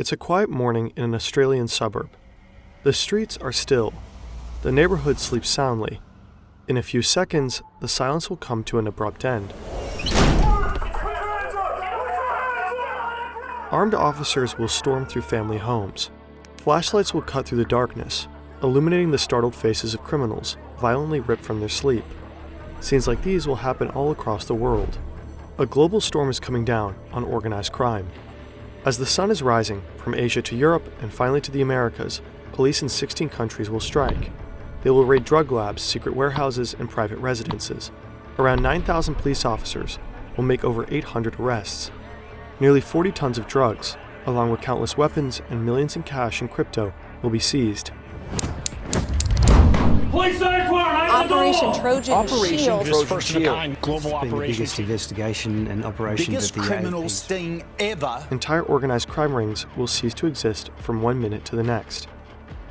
It's a quiet morning in an Australian suburb. The streets are still. The neighborhood sleeps soundly. In a few seconds, the silence will come to an abrupt end. Armed officers will storm through family homes. Flashlights will cut through the darkness, illuminating the startled faces of criminals violently ripped from their sleep. Scenes like these will happen all across the world. A global storm is coming down on organized crime. As the sun is rising from Asia to Europe and finally to the Americas, police in 16 countries will strike. They will raid drug labs, secret warehouses, and private residences. Around 9,000 police officers will make over 800 arrests. Nearly 40 tons of drugs, along with countless weapons and millions in cash and crypto, will be seized. Operation Trojan Shield. First of a kind global operation. The biggest investigation and operation biggest that the criminal sting ever. Entire organized crime rings will cease to exist from one minute to the next.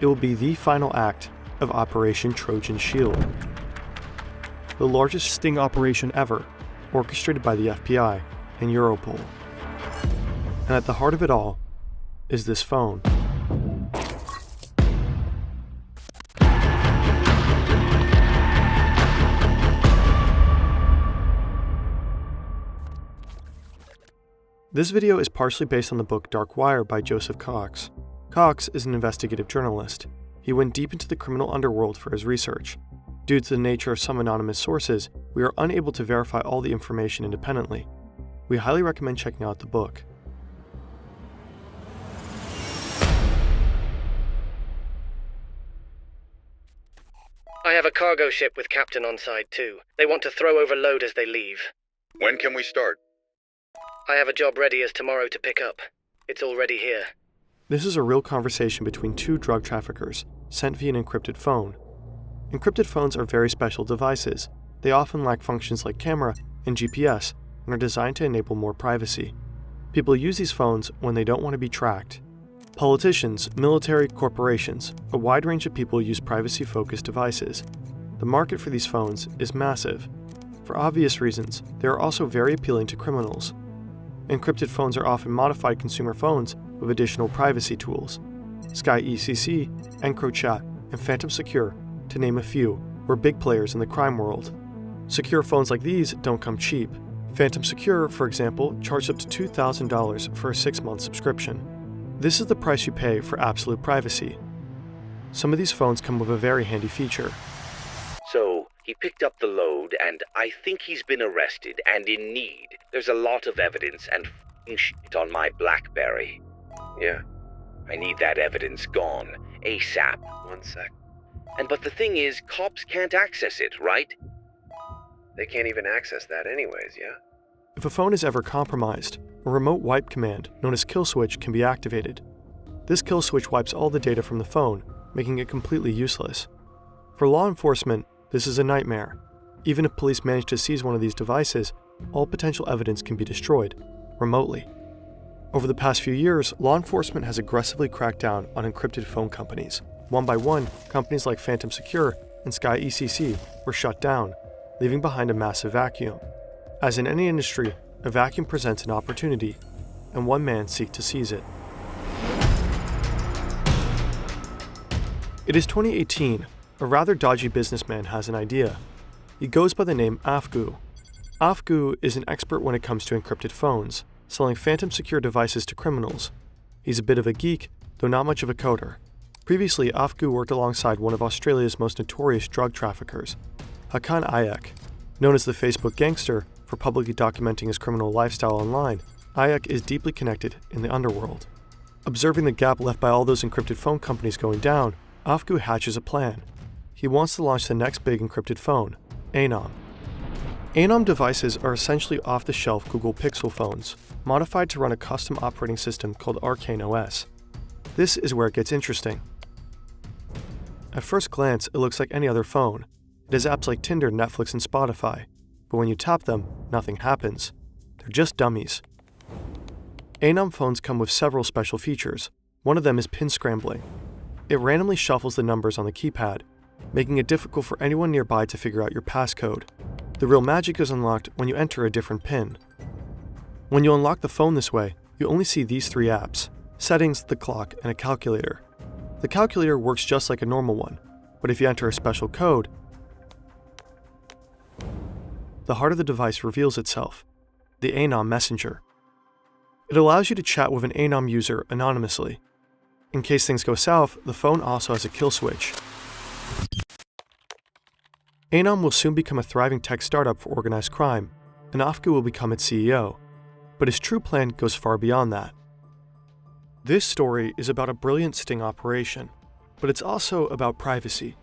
It will be the final act of Operation Trojan Shield. The largest sting operation ever, orchestrated by the FBI and Europol. And at the heart of it all is this phone. This video is partially based on the book Dark Wire by Joseph Cox. Cox is an investigative journalist. He went deep into the criminal underworld for his research. Due to the nature of some anonymous sources, we are unable to verify all the information independently. We highly recommend checking out the book. I have a cargo ship with captain on side too. They want to throw over load as they leave. When can we start? I have a job ready as tomorrow to pick up. It's already here. This is a real conversation between two drug traffickers, sent via an encrypted phone. Encrypted phones are very special devices. They often lack functions like camera and GPS and are designed to enable more privacy. People use these phones when they don't want to be tracked. Politicians, military, corporations, a wide range of people use privacy-focused devices. The market for these phones is massive. For obvious reasons, they are also very appealing to criminals. Encrypted phones are often modified consumer phones with additional privacy tools. Sky ECC, EncroChat, and Phantom Secure, to name a few, were big players in the crime world. Secure phones like these don't come cheap. Phantom Secure, for example, charged up to $2,000 for a 6-month subscription. This is the price you pay for absolute privacy. Some of these phones come with a very handy feature. So, he picked up the load, and I think he's been arrested and in need. There's a lot of evidence and f***ing shit on my BlackBerry. Yeah, I need that evidence gone, ASAP. 1 sec. But the thing is, cops can't access it, right? They can't even access that anyways, yeah? If a phone is ever compromised, a remote wipe command known as kill switch can be activated. This kill switch wipes all the data from the phone, making it completely useless. For law enforcement, this is a nightmare. Even if police manage to seize one of these devices, all potential evidence can be destroyed, remotely. Over the past few years, law enforcement has aggressively cracked down on encrypted phone companies. One by one, companies like Phantom Secure and Sky ECC were shut down, leaving behind a massive vacuum. As in any industry, a vacuum presents an opportunity, and one man seeks to seize it. It is 2018. A rather dodgy businessman has an idea. He goes by the name Afgu. Afgu is an expert when it comes to encrypted phones, selling Phantom Secure devices to criminals. He's a bit of a geek, though not much of a coder. Previously, Afgu worked alongside one of Australia's most notorious drug traffickers, Hakan Ayak. Known as the Facebook gangster for publicly documenting his criminal lifestyle online, Ayak is deeply connected in the underworld. Observing the gap left by all those encrypted phone companies going down, Afgu hatches a plan. He wants to launch the next big encrypted phone, ANØM. ANØM devices are essentially off-the-shelf Google Pixel phones, modified to run a custom operating system called Arcane OS. This is where it gets interesting. At first glance, it looks like any other phone. It has apps like Tinder, Netflix, and Spotify, but when you tap them, nothing happens. They're just dummies. ANØM phones come with several special features. One of them is pin scrambling. It randomly shuffles the numbers on the keypad, making it difficult for anyone nearby to figure out your passcode. The real magic is unlocked when you enter a different pin. When you unlock the phone this way, you only see these 3 apps: settings, the clock, and a calculator. The calculator works just like a normal one, but if you enter a special code, the heart of the device reveals itself, the ANØM messenger. It allows you to chat with an ANØM user anonymously. In case things go south, the phone also has a kill switch. ANØM will soon become a thriving tech startup for organized crime, and Afgu will become its CEO. But his true plan goes far beyond that. This story is about a brilliant sting operation, but it's also about privacy.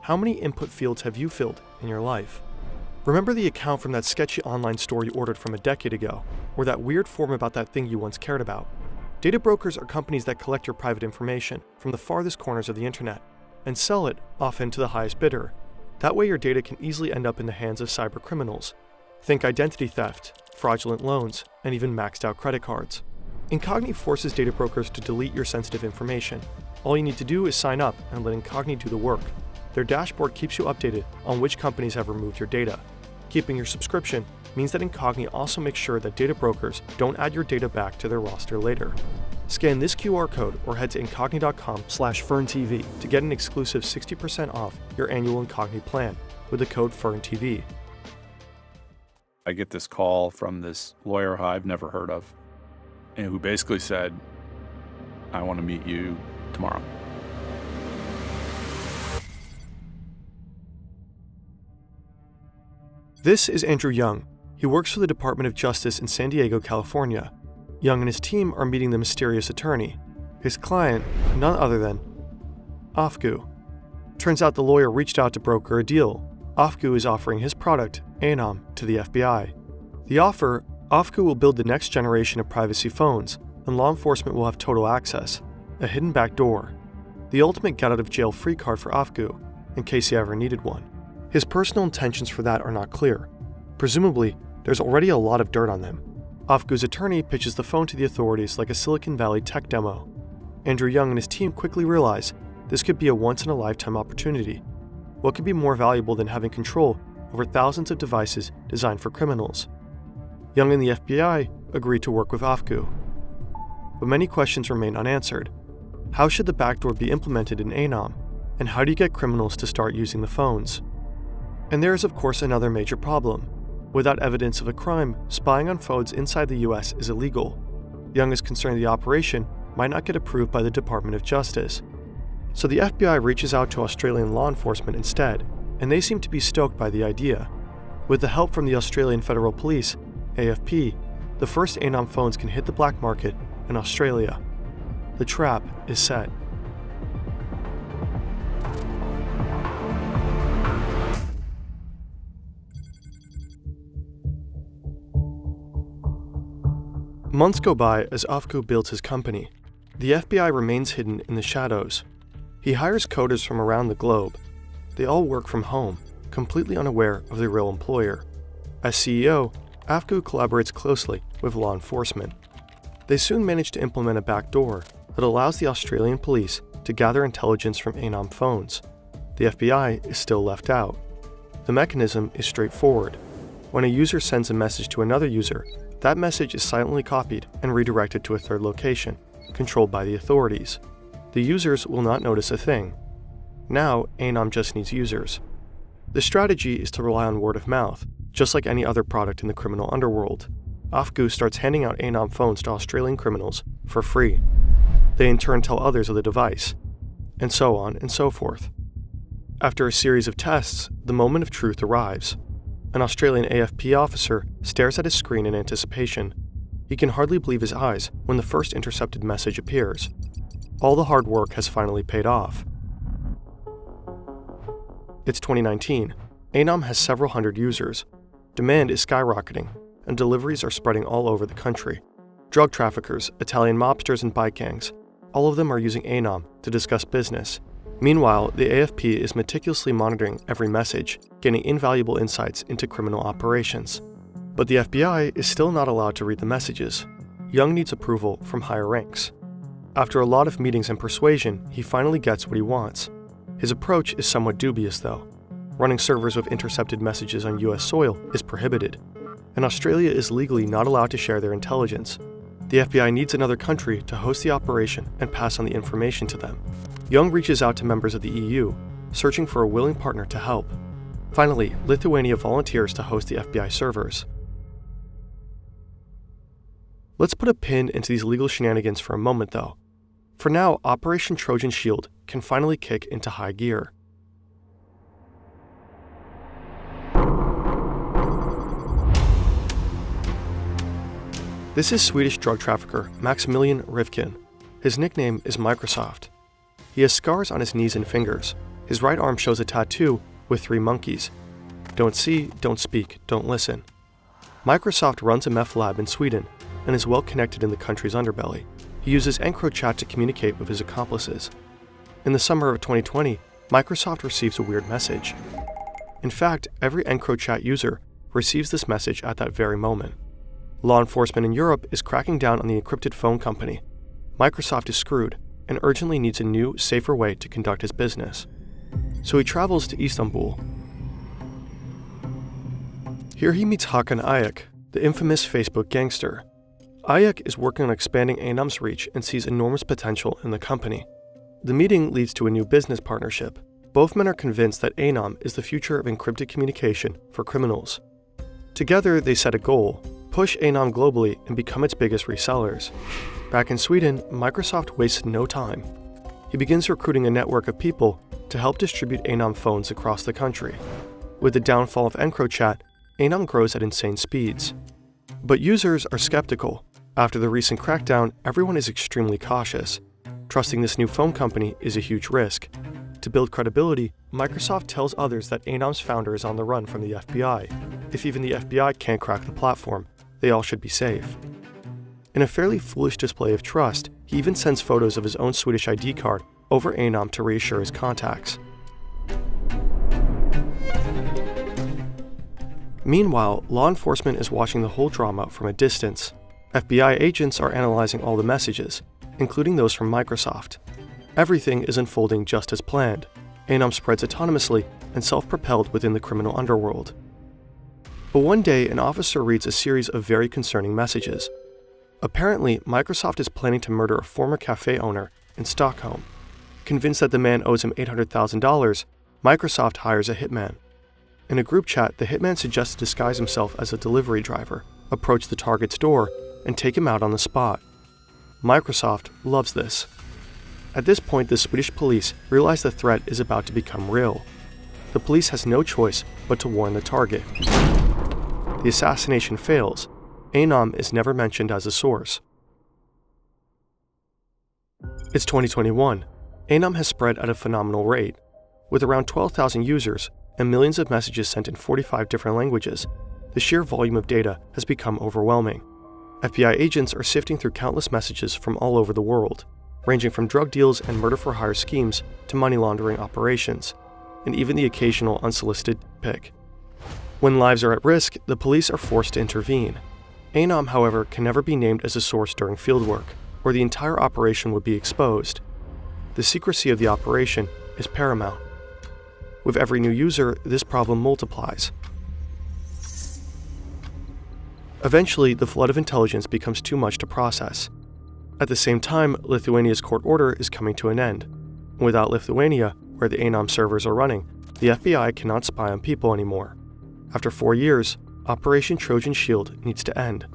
How many input fields have you filled in your life? Remember the account from that sketchy online store you ordered from a decade ago, or that weird form about that thing you once cared about? Data brokers are companies that collect your private information from the farthest corners of the internet and sell it often to the highest bidder. That way your data can easily end up in the hands of cyber criminals. Think identity theft, fraudulent loans, and even maxed out credit cards. Incogni forces data brokers to delete your sensitive information. All you need to do is sign up and let Incogni do the work. Their dashboard keeps you updated on which companies have removed your data. Keeping your subscription means that Incogni also makes sure that data brokers don't add your data back to their roster later. Scan this QR code or head to incogni.com/FernTV to get an exclusive 60% off your annual Incogni plan with the code FernTV. I get this call from this lawyer who I've never heard of, and who basically said, I want to meet you tomorrow. This is Andrew Young. He works for the Department of Justice in San Diego, California. Young and his team are meeting the mysterious attorney. His client, none other than Afgu. Turns out the lawyer reached out to broker a deal. Afgu is offering his product, ANØM, to the FBI. The offer, Afgu will build the next generation of privacy phones, and law enforcement will have total access, a hidden back door. The ultimate get-out-of-jail-free card for Afgu, in case he ever needed one. His personal intentions for that are not clear. Presumably, there's already a lot of dirt on them. Afgu's attorney pitches the phone to the authorities like a Silicon Valley tech demo. Andrew Young and his team quickly realize this could be a once-in-a-lifetime opportunity. What could be more valuable than having control over thousands of devices designed for criminals? Young and the FBI agree to work with Afgu. But many questions remain unanswered. How should the backdoor be implemented in ANØM? And how do you get criminals to start using the phones? And there is of course another major problem. Without evidence of a crime, spying on phones inside the US is illegal. Young is concerned the operation might not get approved by the Department of Justice. So the FBI reaches out to Australian law enforcement instead, and they seem to be stoked by the idea. With the help from the Australian Federal Police, AFP, the first ANØM phones can hit the black market in Australia. The trap is set. Months go by as Afgu builds his company. The FBI remains hidden in the shadows. He hires coders from around the globe. They all work from home, completely unaware of their real employer. As CEO, Afgu collaborates closely with law enforcement. They soon manage to implement a backdoor that allows the Australian police to gather intelligence from ANØM phones. The FBI is still left out. The mechanism is straightforward. When a user sends a message to another user, that message is silently copied and redirected to a third location, controlled by the authorities. The users will not notice a thing. Now, ANØM just needs users. The strategy is to rely on word of mouth, just like any other product in the criminal underworld. Afgu starts handing out ANØM phones to Australian criminals for free. They in turn tell others of the device, and so on and so forth. After a series of tests, the moment of truth arrives. An Australian AFP officer stares at his screen in anticipation. He can hardly believe his eyes when the first intercepted message appears. All the hard work has finally paid off. It's 2019. ANØM has several hundred users. Demand is skyrocketing, and deliveries are spreading all over the country. Drug traffickers, Italian mobsters, and bike gangs, all of them are using ANØM to discuss business. Meanwhile, the AFP is meticulously monitoring every message, gaining invaluable insights into criminal operations. But the FBI is still not allowed to read the messages. Young needs approval from higher ranks. After a lot of meetings and persuasion, he finally gets what he wants. His approach is somewhat dubious, though. Running servers with intercepted messages on US soil is prohibited, and Australia is legally not allowed to share their intelligence. The FBI needs another country to host the operation and pass on the information to them. Young reaches out to members of the EU, searching for a willing partner to help. Finally, Lithuania volunteers to host the FBI servers. Let's put a pin into these legal shenanigans for a moment, though. For now, Operation Trojan Shield can finally kick into high gear. This is Swedish drug trafficker Maximilian Rivkin. His nickname is Microsoft. He has scars on his knees and fingers. His right arm shows a tattoo with 3 monkeys. Don't see, don't speak, don't listen. Microsoft runs a meth lab in Sweden and is well connected in the country's underbelly. He uses EncroChat to communicate with his accomplices. In the summer of 2020, Microsoft receives a weird message. In fact, every EncroChat user receives this message at that very moment. Law enforcement in Europe is cracking down on the encrypted phone company. Microsoft is screwed and urgently needs a new, safer way to conduct his business. So he travels to Istanbul. Here he meets Hakan Ayak, the infamous Facebook gangster. Ayak is working on expanding ANØM's reach and sees enormous potential in the company. The meeting leads to a new business partnership. Both men are convinced that ANØM is the future of encrypted communication for criminals. Together, they set a goal: push ANØM globally and become its biggest resellers. Back in Sweden, Microsoft wasted no time. He begins recruiting a network of people to help distribute ANØM phones across the country. With the downfall of EncroChat, ANØM grows at insane speeds. But users are skeptical. After the recent crackdown, everyone is extremely cautious. Trusting this new phone company is a huge risk. To build credibility, Microsoft tells others that ANØM's founder is on the run from the FBI. If even the FBI can't crack the platform, they all should be safe. In a fairly foolish display of trust, he even sends photos of his own Swedish ID card over ANØM to reassure his contacts. Meanwhile, law enforcement is watching the whole drama from a distance. FBI agents are analyzing all the messages, including those from Microsoft. Everything is unfolding just as planned. ANØM spreads autonomously and self-propelled within the criminal underworld. But one day, an officer reads a series of very concerning messages. Apparently, Microsoft is planning to murder a former cafe owner in Stockholm. Convinced that the man owes him $800,000, Microsoft hires a hitman. In a group chat, the hitman suggests to disguise himself as a delivery driver, approach the target's door, and take him out on the spot. Microsoft loves this. At this point, the Swedish police realize the threat is about to become real. The police has no choice but to warn the target. The assassination fails. ANØM is never mentioned as a source. It's 2021. ANØM has spread at a phenomenal rate. With around 12,000 users and millions of messages sent in 45 different languages, the sheer volume of data has become overwhelming. FBI agents are sifting through countless messages from all over the world, ranging from drug deals and murder-for-hire schemes to money laundering operations, and even the occasional unsolicited pic. When lives are at risk, the police are forced to intervene. ANØM, however, can never be named as a source during fieldwork, or the entire operation would be exposed. The secrecy of the operation is paramount. With every new user, this problem multiplies. Eventually, the flood of intelligence becomes too much to process. At the same time, Lithuania's court order is coming to an end. And without Lithuania, where the ANØM servers are running, the FBI cannot spy on people anymore. After 4 years, Operation Trojan Shield needs to end.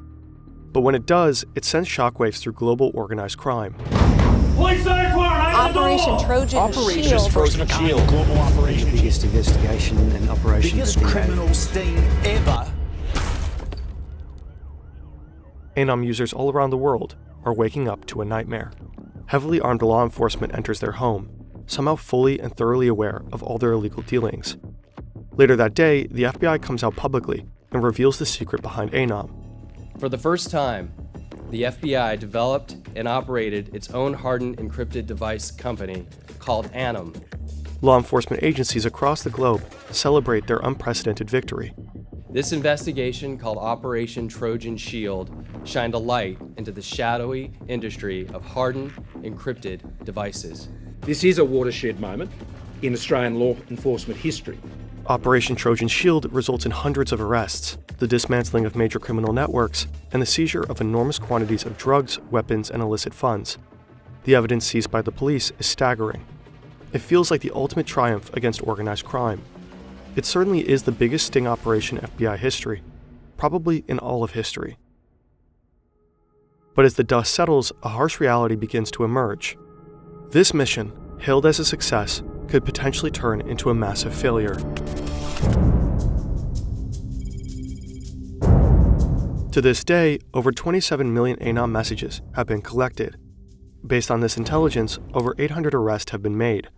But when it does, it sends shockwaves through global organized crime. Operation Trojan Shield. Global operation. The biggest investigation and operation. Biggest criminal sting ever. ANØM users all around the world are waking up to a nightmare. Heavily armed law enforcement enters their home, somehow fully and thoroughly aware of all their illegal dealings. Later that day, the FBI comes out publicly and reveals the secret behind ANØM. For the first time, the FBI developed and operated its own hardened encrypted device company called ANØM. Law enforcement agencies across the globe celebrate their unprecedented victory. This investigation, called Operation Trojan Shield, shined a light into the shadowy industry of hardened encrypted devices. This is a watershed moment in Australian law enforcement history. Operation Trojan Shield results in hundreds of arrests, the dismantling of major criminal networks, and the seizure of enormous quantities of drugs, weapons, and illicit funds. The evidence seized by the police is staggering. It feels like the ultimate triumph against organized crime. It certainly is the biggest sting operation in FBI history, probably in all of history. But as the dust settles, a harsh reality begins to emerge. This mission, hailed as a success, could potentially turn into a massive failure. To this day, over 27 million ANØM messages have been collected. Based on this intelligence, over 800 arrests have been made.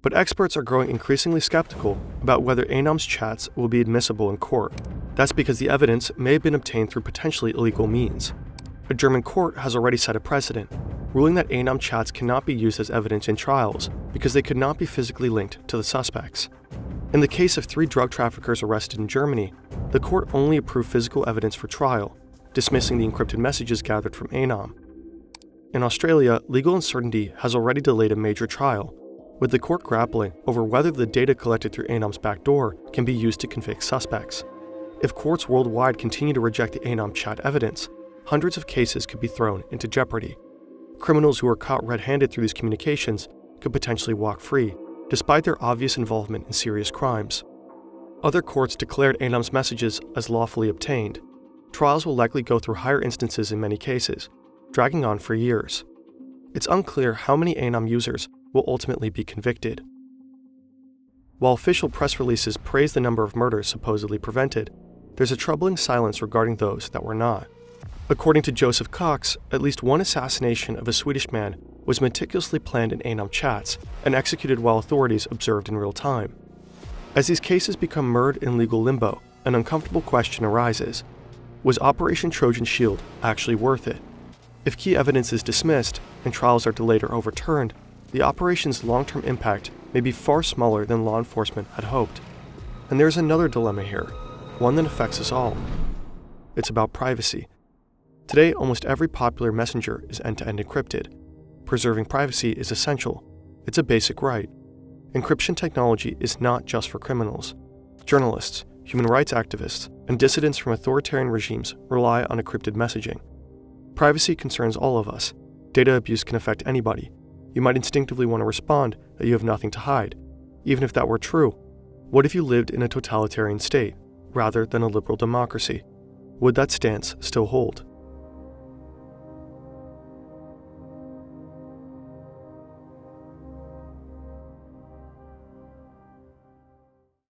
But experts are growing increasingly skeptical about whether ANØM's chats will be admissible in court. That's because the evidence may have been obtained through potentially illegal means. A German court has already set a precedent, ruling that ANØM chats cannot be used as evidence in trials because they could not be physically linked to the suspects. In the case of 3 drug traffickers arrested in Germany, the court only approved physical evidence for trial, dismissing the encrypted messages gathered from ANØM. In Australia, legal uncertainty has already delayed a major trial, with the court grappling over whether the data collected through ANØM's backdoor can be used to convict suspects. If courts worldwide continue to reject the ANØM chat evidence, hundreds of cases could be thrown into jeopardy. Criminals who are caught red-handed through these communications could potentially walk free, despite their obvious involvement in serious crimes. Other courts declared ANØM's messages as lawfully obtained. Trials will likely go through higher instances in many cases, dragging on for years. It's unclear how many ANØM users will ultimately be convicted. While official press releases praise the number of murders supposedly prevented, there's a troubling silence regarding those that were not. According to Joseph Cox, at least one assassination of a Swedish man was meticulously planned in ANØM chats and executed while authorities observed in real time. As these cases become mired in legal limbo, an uncomfortable question arises. Was Operation Trojan Shield actually worth it? If key evidence is dismissed and trials are delayed or overturned, the operation's long-term impact may be far smaller than law enforcement had hoped. And there's another dilemma here, one that affects us all. It's about privacy. Today, almost every popular messenger is end-to-end encrypted. Preserving privacy is essential. It's a basic right. Encryption technology is not just for criminals. Journalists, human rights activists, and dissidents from authoritarian regimes rely on encrypted messaging. Privacy concerns all of us. Data abuse can affect anybody. You might instinctively want to respond that you have nothing to hide. Even if that were true, what if you lived in a totalitarian state, rather than a liberal democracy? Would that stance still hold?